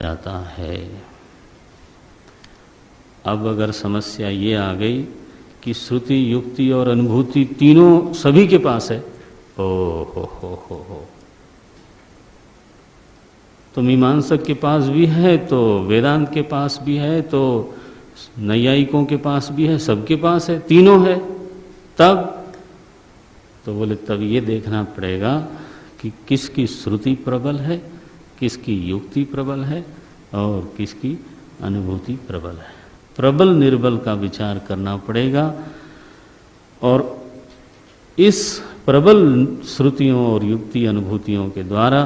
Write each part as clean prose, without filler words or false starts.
जाता है। अब अगर समस्या ये आ गई कि श्रुति, युक्ति और अनुभूति तीनों सभी के पास है, ओ हो, तो मीमांसक के पास भी है, तो वेदांत के पास भी है, तो नैयायिकों के पास भी है, सबके पास है, तीनों है। तब तो बोले तब ये देखना पड़ेगा कि किसकी श्रुति प्रबल है, किसकी युक्ति प्रबल है और किसकी अनुभूति प्रबल है। प्रबल निर्बल का विचार करना पड़ेगा। और इस प्रबल श्रुतियों और युक्ति अनुभूतियों के द्वारा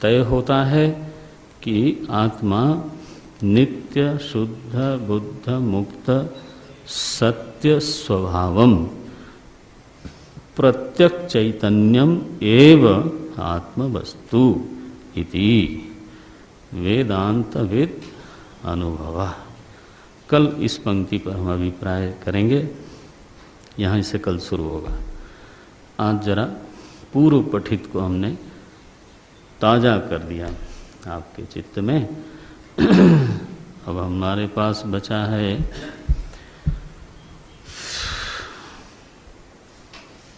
तय होता है कि आत्मा नित्य शुद्ध बुद्ध मुक्त सत्य स्वभावम प्रत्यक्ष चैतन्यम एव आत्मवस्तु इति वेदांतविद अनुभव। कल इस पंक्ति पर हम अभिप्राय करेंगे, यहाँ से कल शुरू होगा। आज जरा पूर्व पठित को हमने ताज़ा कर दिया आपके चित्त में। अब हमारे पास बचा है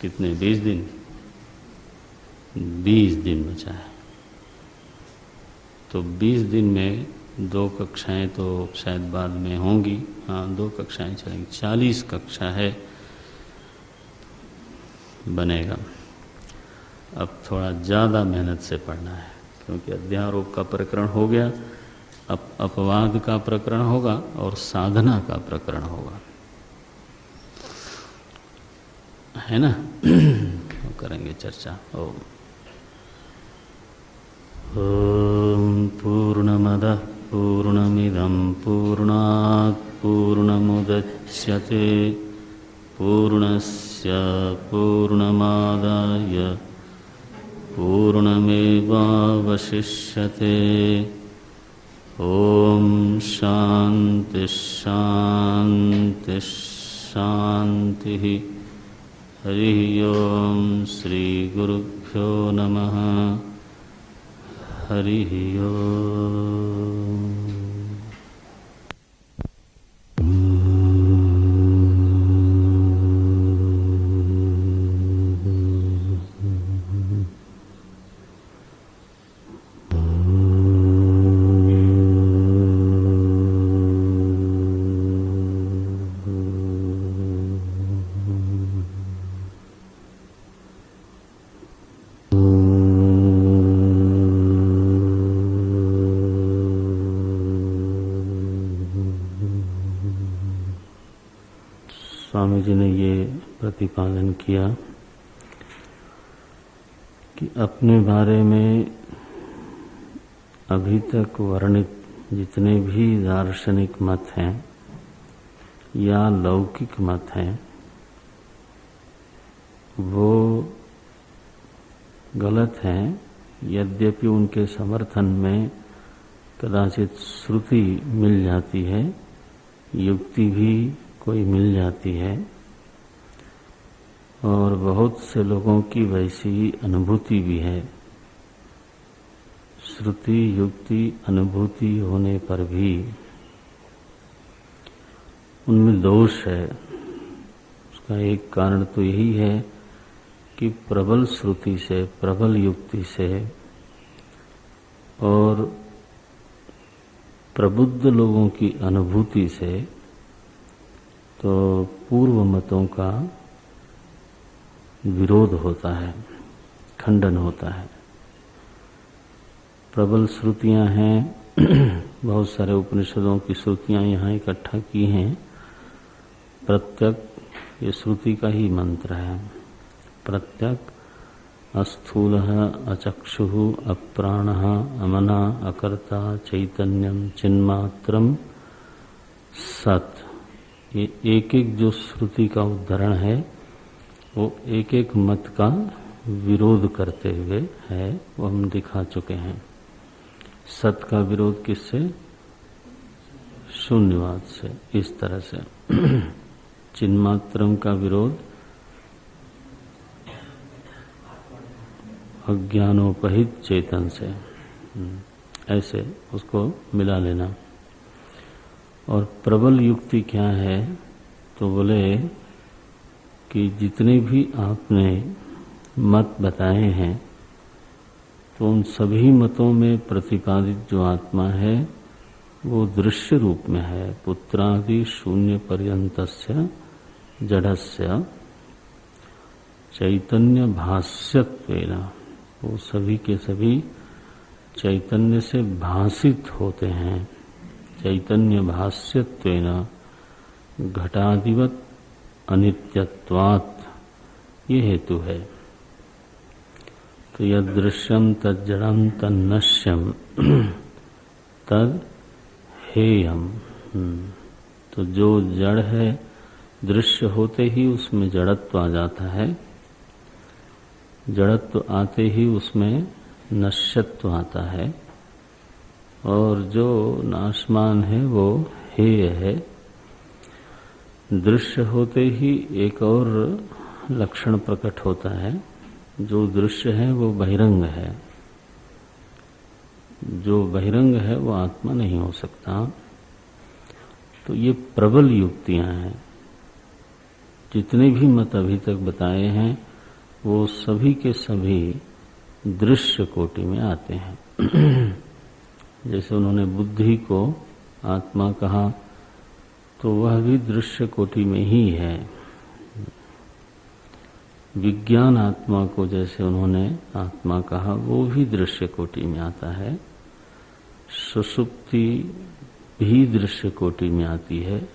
कितने, 20 दिन, 20 दिन बचा है। तो 20 दिन में 2 कक्षाएं तो शायद बाद में होंगी, हाँ 2 कक्षाएं चलेंगी, 40 कक्षा है बनेगा। अब थोड़ा ज़्यादा मेहनत से पढ़ना है, क्योंकि अध्यारोप का प्रकरण हो गया, अब अपवाद का प्रकरण होगा और साधना का प्रकरण होगा, है ना। तो करेंगे चर्चा। ओम पूर्णमदः पूर्णमिदं पूर्णात् पूर्णमुदच्यते पूर्णस्य पूर्णमादाय पूर्णमेवावशिष्यते। ओम शांति शांति शांति। हरि ओम श्री गुरुभ्यो नमः। हरि ओम। स्वामी जी ने ये प्रतिपादन किया कि अपने बारे में अभी तक वर्णित जितने भी दार्शनिक मत हैं या लौकिक मत हैं, वो गलत हैं। यद्यपि उनके समर्थन में कदाचित श्रुति मिल जाती है, युक्ति भी कोई मिल जाती है, और बहुत से लोगों की वैसी अनुभूति भी है। श्रुति युक्ति अनुभूति होने पर भी उनमें दोष है। उसका एक कारण तो यही है कि प्रबल श्रुति से, प्रबल युक्ति से और प्रबुद्ध लोगों की अनुभूति से तो पूर्व मतों का विरोध होता है, खंडन होता है। प्रबल श्रुतियां हैं, बहुत सारे उपनिषदों की श्रुतियां यहाँ इकट्ठा की हैं। प्रत्यक ये श्रुति का ही मंत्र है। प्रत्यक अस्थूलः अचक्षुः अप्राणः अमना अकर्ता चैतन्यम चिन्मात्रम सत्। ये एक एक जो श्रुति का उदाहरण है वो एक एक मत का विरोध करते हुए है, वो हम दिखा चुके हैं। सत का विरोध किससे? शून्यवाद से, इस तरह से। चिन्मात्रम का विरोध अज्ञानोपहित चेतन से। ऐसे उसको मिला लेना। और प्रबल युक्ति क्या है, तो बोले कि जितने भी आपने मत बताए हैं, तो उन सभी मतों में प्रतिपादित जो आत्मा है वो दृश्य रूप में है। पुत्रादि शून्य पर्यंतस्य जड़स्य चैतन्य भाष्यत्वेन, वो सभी के सभी चैतन्य से भासित होते हैं। चैतन्य भाष्यत्वेन घटादिवत अनित्यत्वात्, ये हेतु है। तो यद दृश्यम तज्जड़म तन्नश्यम तद हेयम। तो जो जड़ है, दृश्य होते ही उसमें जड़त्व आ जाता है, जड़त्व आते ही उसमें नश्यत्व आता है, और जो नाशमान है वो हेय है। दृश्य होते ही एक और लक्षण प्रकट होता है, जो दृश्य है वो बहिरंग है। जो बहिरंग है वो आत्मा नहीं हो सकता। तो ये प्रबल युक्तियां हैं। जितने भी मत अभी तक बताए हैं वो सभी के सभी दृश्य कोटि में आते हैं। जैसे उन्होंने बुद्धि को आत्मा कहा, तो वह भी दृश्य कोटि में ही है। विज्ञान आत्मा को जैसे उन्होंने आत्मा कहा, वो भी दृश्य कोटि में आता है। सुषुप्ति भी दृश्य कोटि में आती है।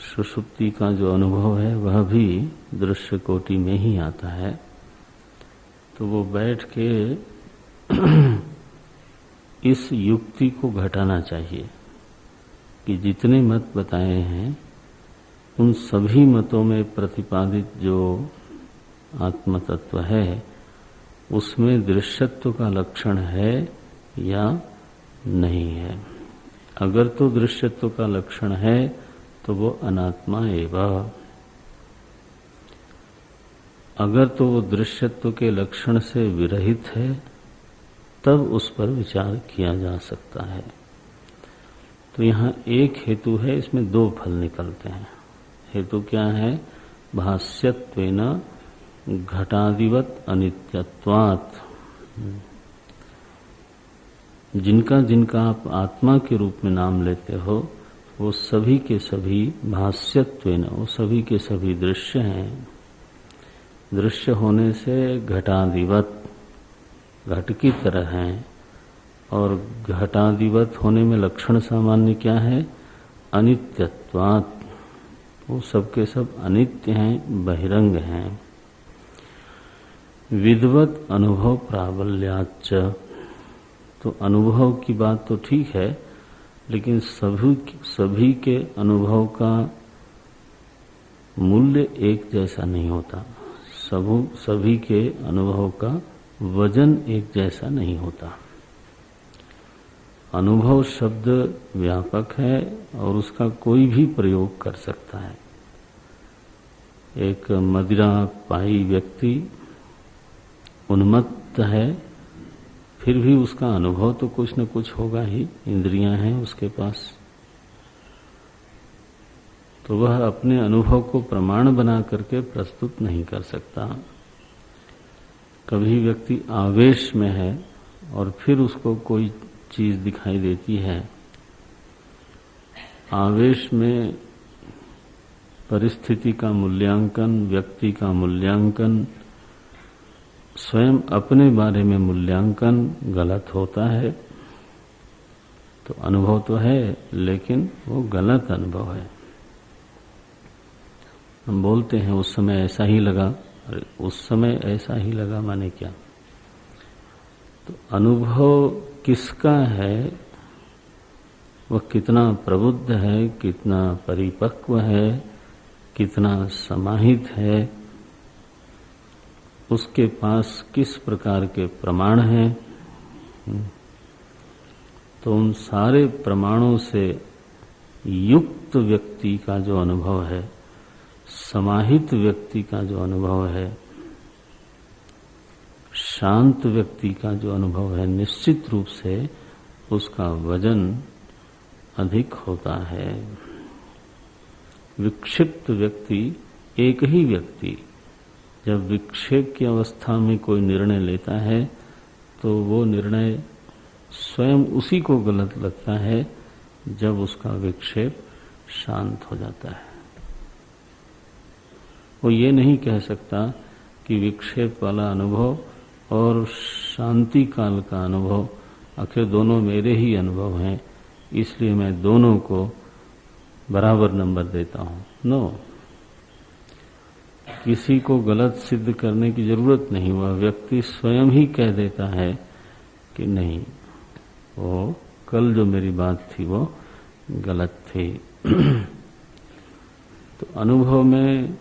सुषुप्ति का जो अनुभव है वह भी दृश्य कोटि में ही आता है। तो वो बैठ के इस युक्ति को घटाना चाहिए कि जितने मत बताए हैं उन सभी मतों में प्रतिपादित जो आत्म तत्व है उसमें दृश्यत्व का लक्षण है या नहीं है। अगर तो दृश्यत्व का लक्षण है तो वो अनात्मा एवं। अगर तो वो दृश्यत्व के लक्षण से विरहित है, तब उस पर विचार किया जा सकता है। तो यहाँ एक हेतु है, इसमें दो फल निकलते हैं। हेतु क्या है? भाष्यत्वेन घटादिवत अनित्यत्वात्। जिनका जिनका आप आत्मा के रूप में नाम लेते हो वो सभी के सभी भाष्यत्वेन, वो सभी के सभी दृश्य हैं। दृश्य होने से घटादिवत, घट की तरह हैं। और घटादिवत होने में लक्षण सामान्य क्या है? अनित्यत्वात्। वो सबके सब अनित्य हैं, बहिरंग हैं। विद्वत अनुभव प्राबल्याच्च। तो अनुभव की बात तो ठीक है, लेकिन सभी के अनुभव का मूल्य एक जैसा नहीं होता। सभी के अनुभव का वजन एक जैसा नहीं होता। अनुभव शब्द व्यापक है और उसका कोई भी प्रयोग कर सकता है। एक मदिरा पाई व्यक्ति उन्मत्त है, फिर भी उसका अनुभव तो कुछ न कुछ होगा ही। इंद्रियां हैं उसके पास, तो वह अपने अनुभव को प्रमाण बना करके प्रस्तुत नहीं कर सकता। कभी व्यक्ति आवेश में है और फिर उसको कोई चीज दिखाई देती है। आवेश में परिस्थिति का मूल्यांकन, व्यक्ति का मूल्यांकन, स्वयं अपने बारे में मूल्यांकन गलत होता है। तो अनुभव तो है, लेकिन वो गलत अनुभव है। हम बोलते हैं उस समय ऐसा ही लगा। अरे उस समय ऐसा ही लगा माने क्या? तो अनुभव किसका है, वह कितना प्रबुद्ध है, कितना परिपक्व है, कितना समाहित है, उसके पास किस प्रकार के प्रमाण हैं। तो उन सारे प्रमाणों से युक्त व्यक्ति का जो अनुभव है, समाहित व्यक्ति का जो अनुभव है, शांत व्यक्ति का जो अनुभव है, निश्चित रूप से उसका वजन अधिक होता है। विक्षिप्त व्यक्ति, एक ही व्यक्ति जब विक्षेप की अवस्था में कोई निर्णय लेता है तो वो निर्णय स्वयं उसी को गलत लगता है जब उसका विक्षेप शांत हो जाता है। वो ये नहीं कह सकता कि विक्षेप वाला अनुभव और शांति काल का अनुभव आखिर दोनों मेरे ही अनुभव हैं, इसलिए मैं दोनों को बराबर नंबर देता हूं। नो, किसी को गलत सिद्ध करने की जरूरत नहीं। वह व्यक्ति स्वयं ही कह देता है कि नहीं, वो कल जो मेरी बात थी वो गलत थी। तो अनुभव में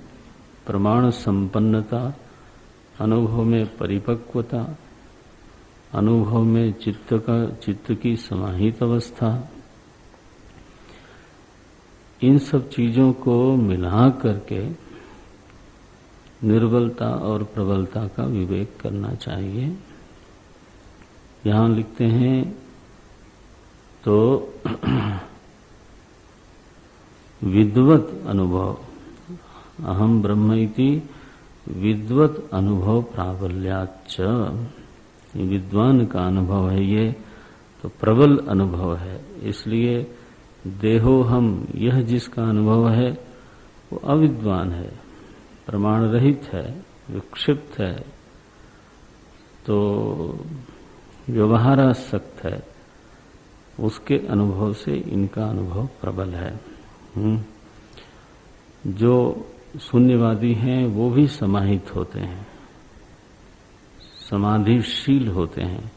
प्रमाण संपन्नता, अनुभव में परिपक्वता, अनुभव में चित्त की समाहित अवस्था, इन सब चीजों को मिला करके निर्बलता और प्रबलता का विवेक करना चाहिए। यहां लिखते हैं तो विद्वत अनुभव, अहम ब्रह्म इति विद्वत अनुभव प्राबल्याच्च, विद्वान का अनुभव है ये, तो प्रबल अनुभव है। इसलिए देहो हम, यह जिसका अनुभव है वो अविद्वान है, प्रमाण रहित है, विक्षिप्त है, तो व्यवहारासक्त है। उसके अनुभव से इनका अनुभव प्रबल है। जो शून्यवादी हैं वो भी समाहित होते हैं, समाधिशील होते हैं,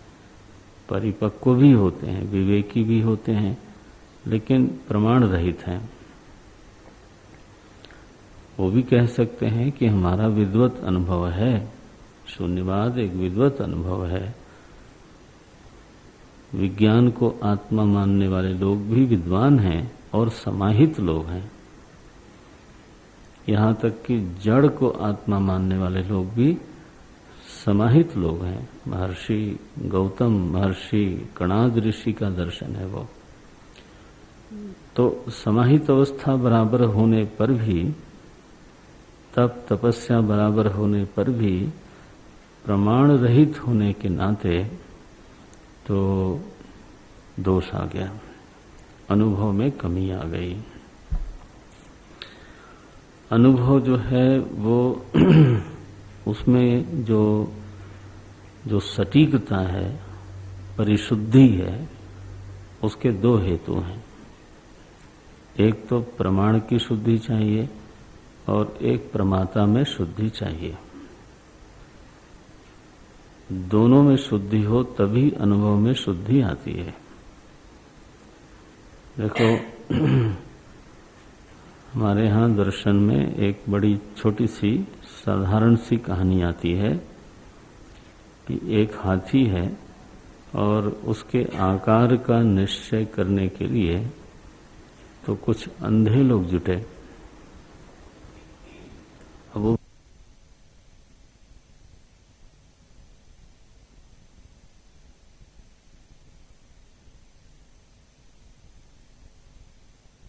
परिपक्व भी होते हैं, विवेकी भी होते हैं, लेकिन प्रमाण रहित हैं। वो भी कह सकते हैं कि हमारा विद्वत अनुभव है, शून्यवाद एक विद्वत अनुभव है। विज्ञान को आत्मा मानने वाले लोग भी विद्वान हैं और समाहित लोग हैं। यहाँ तक कि जड़ को आत्मा मानने वाले लोग भी समाहित लोग हैं। महर्षि गौतम, महर्षि कणाद ऋषि का दर्शन है वो। तो समाहित अवस्था बराबर होने पर भी, तप तपस्या बराबर होने पर भी प्रमाण रहित होने के नाते तो दोष आ गया, अनुभव में कमी आ गई। अनुभव जो है वो उसमें जो सटीकता है, परिशुद्धि है, उसके दो हेतु हैं। एक तो प्रमाण की शुद्धि चाहिए और एक प्रमाता में शुद्धि चाहिए। दोनों में शुद्धि हो तभी अनुभव में शुद्धि आती है। देखो हमारे यहाँ दर्शन में एक बड़ी छोटी सी साधारण सी कहानी आती है कि एक हाथी है और उसके आकार का निश्चय करने के लिए तो कुछ अंधे लोग जुटे